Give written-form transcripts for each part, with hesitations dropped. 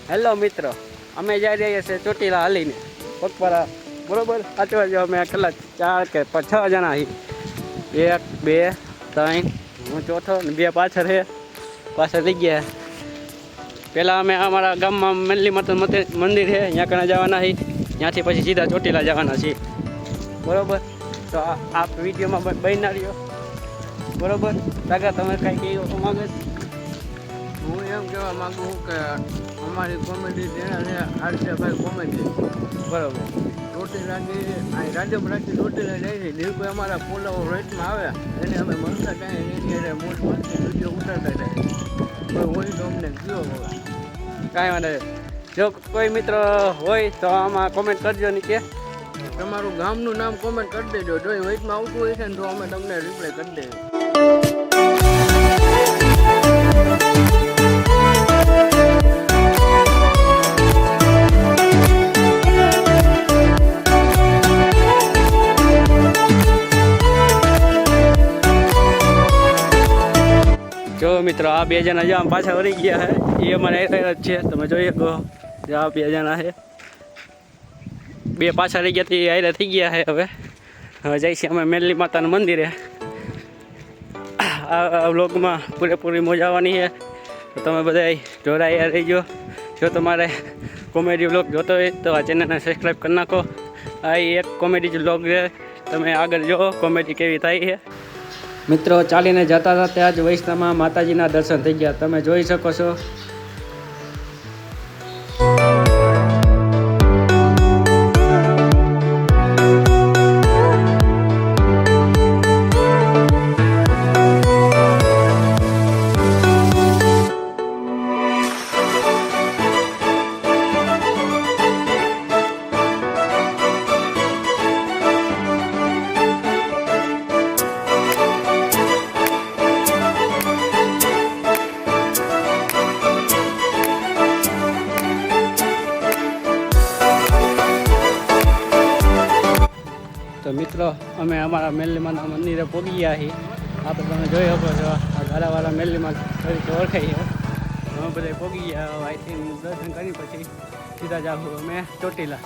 Hello મિત્રો, અમે જઈ રહ્યા છીએ ચોટીલા હાલીને પગપાળા. બરોબર, આટવા જો અમે કેટલા 4 કે 6 જણા છીએ. 1 2 3 હું ચોથો ને 2 પાછળ છે. પાછળ થઈ ગયા. પહેલાં અમે અમારા ગામમાં મેનલી માતા મંદિર છે, ત્યાં કણા જવાના છીએ. ત્યાંથી પછી સીધા ચોટીલા જવાના છીએ. બરોબર, તો આ વિડીયોમાં બન્યા રહ્યો. બરોબર, તાગા તમે કાંઈ કહેવા માંગે? હું એમ કહેવા માગું કે અમારી કોમેડી ચેનલ છે આરસીભાઈ કોમેડી. બરોબર, ચોટીલાથી રાજપરાથી ચોટીલા જાય છે. જે કોઈ અમારા ફોલોવર રેટમાં આવે એને અમે મળતા જાય એની એને મોજ મસ્તી વિડીયો ઉતારતા જાય. કોઈ હોય તો અમને કયો હવે કાંઈ વાંધો નહીં. જો કોઈ મિત્ર હોય તો આમાં કોમેન્ટ કરજો ને કે તમારું ગામનું નામ કોમેન્ટ કરી દેજો. જો એ વેટમાં આવતું હોય છે ને તો અમે તમને રિપ્લાય કરી દઈએ. જો મિત્રો, આ 2 જણા જો આમ પાછા વળી ગયા છે. એ અમારે જ છે, તમે જોઈ શકો. જો આ 2 જણા છે. 2 પાછા રહી ગયા, તે આયરા થઈ ગયા છે. હવે જઈએ છીએ અમે મેનલી માતાના મંદિરે. આ વ્લોગમાં પૂરેપૂરી મજા આવવાની છે, તો તમે બધા જોડાયા રહીજો. જો તમારે કોમેડી વ્લોગ જોતો હોય તો આ ચેનલને સબસ્ક્રાઈબ કરી નાખો. આ એક કોમેડી વ્લોગ છે, તમે આગળ જો કોમેડી કેવી થાય છે. મિત્રો, ચાલીને જતા હતા ત્યાં જ વૈષ્ણવમાં માતાજીના દર્શન થઈ ગયા, તમે જોઈ શકો છો. તો મિત્રો, અમે અમારા મેલીમાના મંદિરે પહોંચી ગયા છીએ. આપણે તમે જોઈ શકો છો, આ ગારાવાળા મેલીમાં તરીકે ઓળખાય છે. અમે બધા પહોંચી ગયા. અહીંથી દર્શન કરી પછી સીધા જાઉં અમે ચોટીલા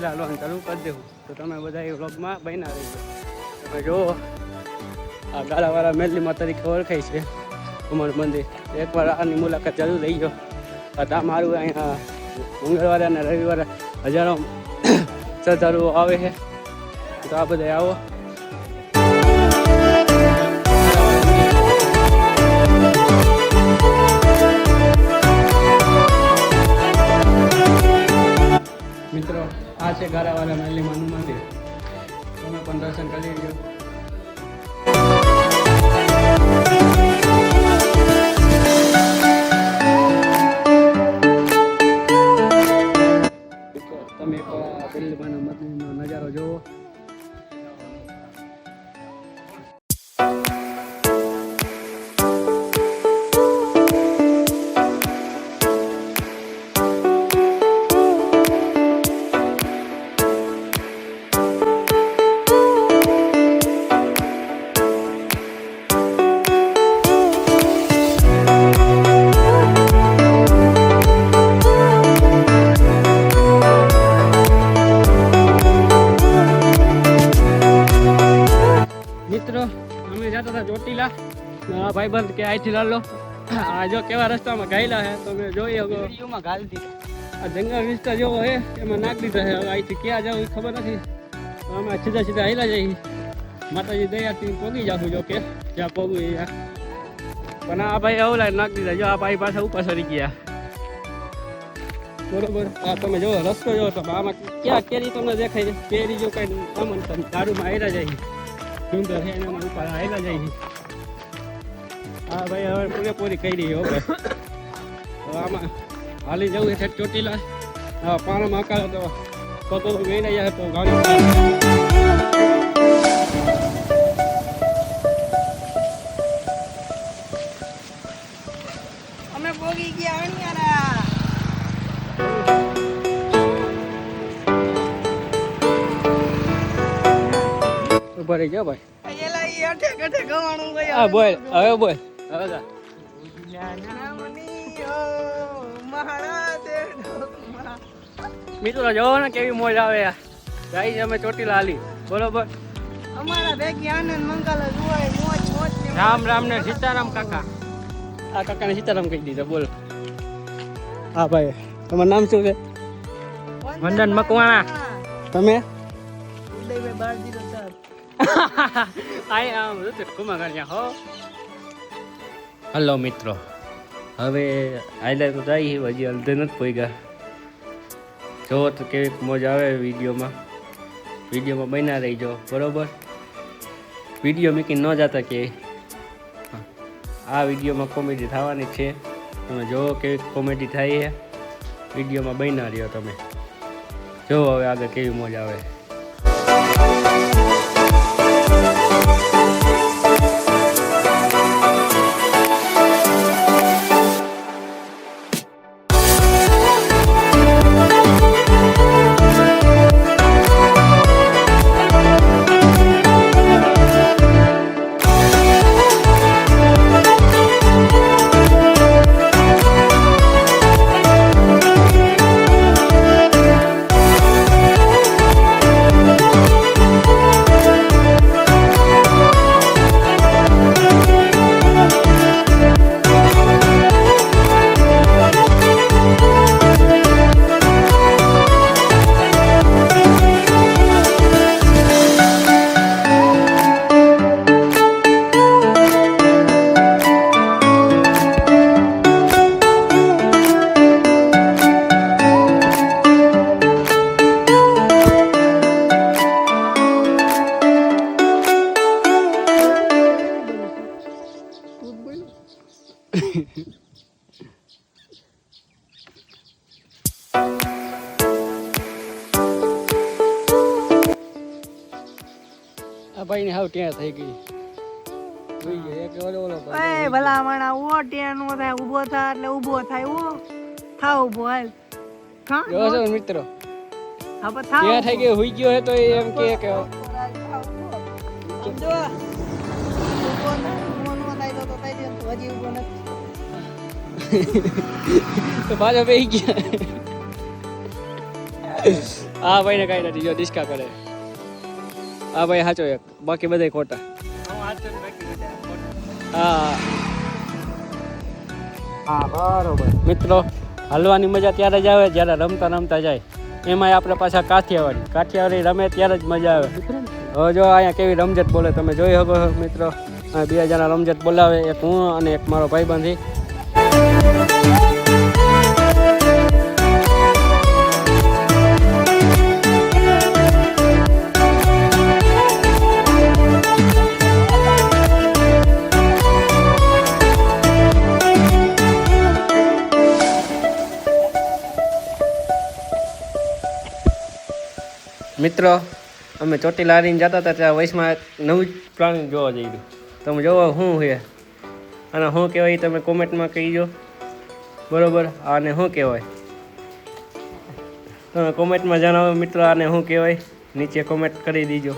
હાલવાનું ચાલુ કરી દેવું. તો તમે બધા એ વ્લોગમાં બન્યા રહીજો. તમે જુઓ, આ ગારાવાળા મેલીમાં તરીકે ઓળખાય છે અમારું મંદિર. એકવાર આની મુલાકાત જરૂર લઈ ગયો. આ મારું અહીંયા મંગળવારે અને રવિવારે હજારો શ્રદ્ધાળુઓ આવે છે. તો આ બધા આવો. મિત્રો, આ છે ગારાવાળા મેલીમાનું મંદિર. તમે પણ દર્શન કરી લેજો. તમે મેલીમાના મંદિરનો નજારો જોવો. મિત્રો, અમે જતા હતા ચોટીલા. આ ભાઈબંધ કે અહીંથી લાલો. આ જો કેવા રસ્તામાં ગાયલા છે, તમે જોઈ શકો. આ જંગલ વિસ્તાર જેવો છે, એમાં નાખી દીધા છે. હવે અહીંથી ક્યાં જવું ખબર નથી. તો અમે સીધા સીધા હાલ્યા જઈએ. માતાજી દયાથી પોગી જાઉં. જો કે જ્યાં પોગવું ત્યાં. પણ આ ભાઈ અવલા નાખી દીધા. જો આ ભાઈ પાછા ઉપર સરી ગયા. બરોબર, આ તમે જો રસ્તો જો તો આમાં ક્યાં કેરી તમને દેખાય. કેરી જો કઈ અમન દારૂમાં હાલ્યા જાય. સુંદર છે, એના ઉપર હાલ્યા જાય. હા ભાઈ, હવે પૂરેપૂરી કરી હો ભાઈ. તો આમાં હાલી જવું છે ચોટીલા. હા, પાણામાં અકાળે તો કતો ગઈ જાય તો ગાડી. અમે પોગી ગયા અણિયારા. ઉભા રહી જાઓ ભાઈ. એલા ઈ અઠે કઠે ગવાણું ગયો. હા બોલ, હવે બોલ. હવે જા. નામની ઓ મહારાજ મિત્રો જોવો ને કેવી મોજ આવે ગાઈ અમે ચોટીલા હાલી બરોબર. અમારા ભેગી આનંદ મંગલ જ હોય, મોજ મોજ ને રામ રામ ને સીતારામ કાકા. આ કાકાને સીતારામ કહી દીધા બોલ. હા ભાઈ તમારું નામ શું છે? વંદન મકવાણા. તમે? ઉદયભાઈ બારજીનો સર. આય આમ રૂતે ઘુમા કર્યા હો. હલો મિત્રો, હવે આયલા તો જાય હજી અડધે નથી પહોંચ્યા. જોવો તો કેવી મોજ આવે વિડીયોમાં બન્યા રહીજો બરોબર. વિડીયો મૂકી ન જતા કે આ વિડીયોમાં કોમેડી થવાની છે. તમે જોવો કેવી કોમેડી થાય છે. વિડીયોમાં બન્યા રહ્યો તમે. જોવો હવે આગળ કેવી મોજ આવે. આ ભાઈ ને હાવ ત્યાં થઈ ગઈ. એ ભલા માણા ઓ ટેન નો થાય, ઊભો થા એટલે ઊભો થાય. ઓ થાવ ઊભો હાલ. હા જો છો મિત્રો હા પણ થાવ ત્યાં થઈ ગઈ હુઈ ગયો હે તો એ એમ કે સમજો ઊભો નો થાય તો થાય દે તો હજી ઊભો નથી. તો પાછો બેહી ગયા. આ ભાઈ ને કઈ નથી જો ડિસ્કા કરે. આ ભાઈ સાચો એક, બાકી બધા ખોટા. હા બરોબર. મિત્રો હલવાની મજા ત્યારે જ આવે જ્યારે રમતા રમતા જાય. એમાંય આપણે પાછા કાઠિયાવાડી રમે ત્યારે જ મજા આવે. હવે જો અહીંયા કેવી રમઝટ બોલે તમે જોઈ શકો છો મિત્રો. આ બે જણા રમઝટ બોલાવે, એક હું અને એક મારો ભાઈબંધી. મિત્રો અમે ચોટીલા હારીને જતા હતા ત્યાં વયસમાં એક નવું પ્રાણી જોવા જઈ રહ્યું. તમે જોવો શું છે અને શું કહેવાય તમે કોમેન્ટમાં કહીજો બરોબર. આને શું કહેવાય તમે કોમેન્ટમાં જણાવો મિત્રો. આને શું કહેવાય નીચે કોમેન્ટ કરી દીજો.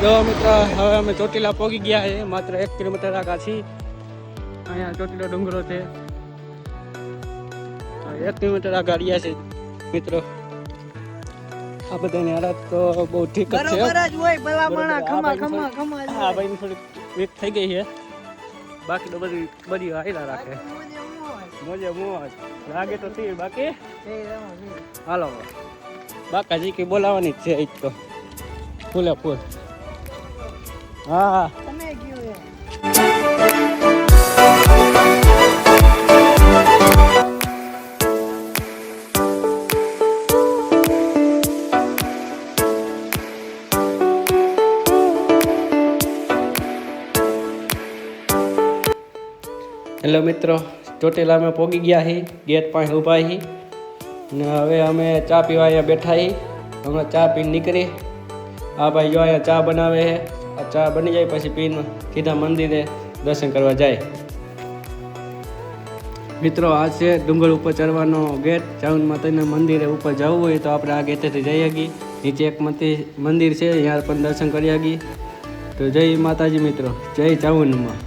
જો મિત્રો હવે અમે ચોટીલા પહોંચી ગયા છે. માત્ર 1 કિલોમીટર આગળ છીએ. અહીંયા ચોટીલો ડુંગરો છે. 1 કિલોમીટર આગળ રહ્યા છે મિત્રો. આ બધાની હાલત તો બહુ ઠીક જ છે. બરોબર જ હોય ભલા માણા. ખમા ખમા ખમા. હા ભાઈ થોડી વીક થઈ ગઈ છે. બાકી તો બધી હાઈલા રાખે. મોજે મોજ લાગે તો થી. બાકી હાલો બાકાજી કે બોલાવાની જ છે એ તો ફૂલે ફૂલ. હા તમે કયો યાર. હેલો મિત્રો, ચોટીલા અમે પહોંચી ગયા છીએ. ગેટ પાસે ઊભા છીએ ને હવે અમે ચા પીવા અહીંયા બેઠા છીએ. હમણાં ચા પીને નીકળી. આ ભાઈ જો અહીંયા ચા બનાવે છે. આ ચા બની જાય પછી પીને સીધા મંદિરે દર્શન કરવા જાય. મિત્રો આ છે ડુંગર ઉપર ચડવાનો ગેટ. ચાઉન માતાના મંદિરે ઉપર જવું હોય તો આપણે આ ગેટેથી જઈ શકીએ. નીચે એક મંદિર છે, ત્યાં પણ દર્શન કરી શકીએ. તો જય માતાજી મિત્રો, જય ચાઉનમાં.